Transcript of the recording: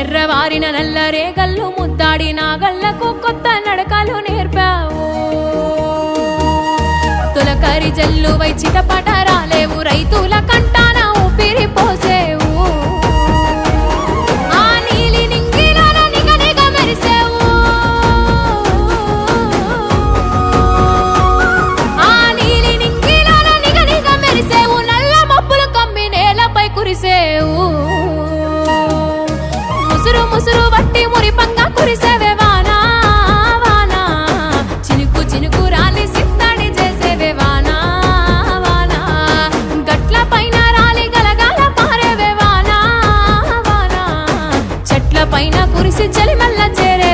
ఎర్రవారిన నల్లరేగల్లు ముద్దాడి నాగళ్లకు కొత్త నడకలు నేర్పావు తొలకరి జల్లు వై చిటపట రాలేవు రైతుల కంటాన ఊపిరి పోసేవు ఆ నీలి నింగిలోన నిగనిగ మెరిసేవు ఆ నీలి నింగిలోన నిగనిగ మెరిసేవు నల్ల మబ్బులు కమ్మి నేలపై కురిసేవు ముసురు ముసురు వట్టి మురిపంగా కురిసేవే వానా వానా చినుకు చినుకు రాలి సిత్తడి చేసేవే వానా వానా గట్ల పైన రాలి గలగాల పారేవే వానా వానా చెట్ల పైన కురిసి చలిమల్ల చేరే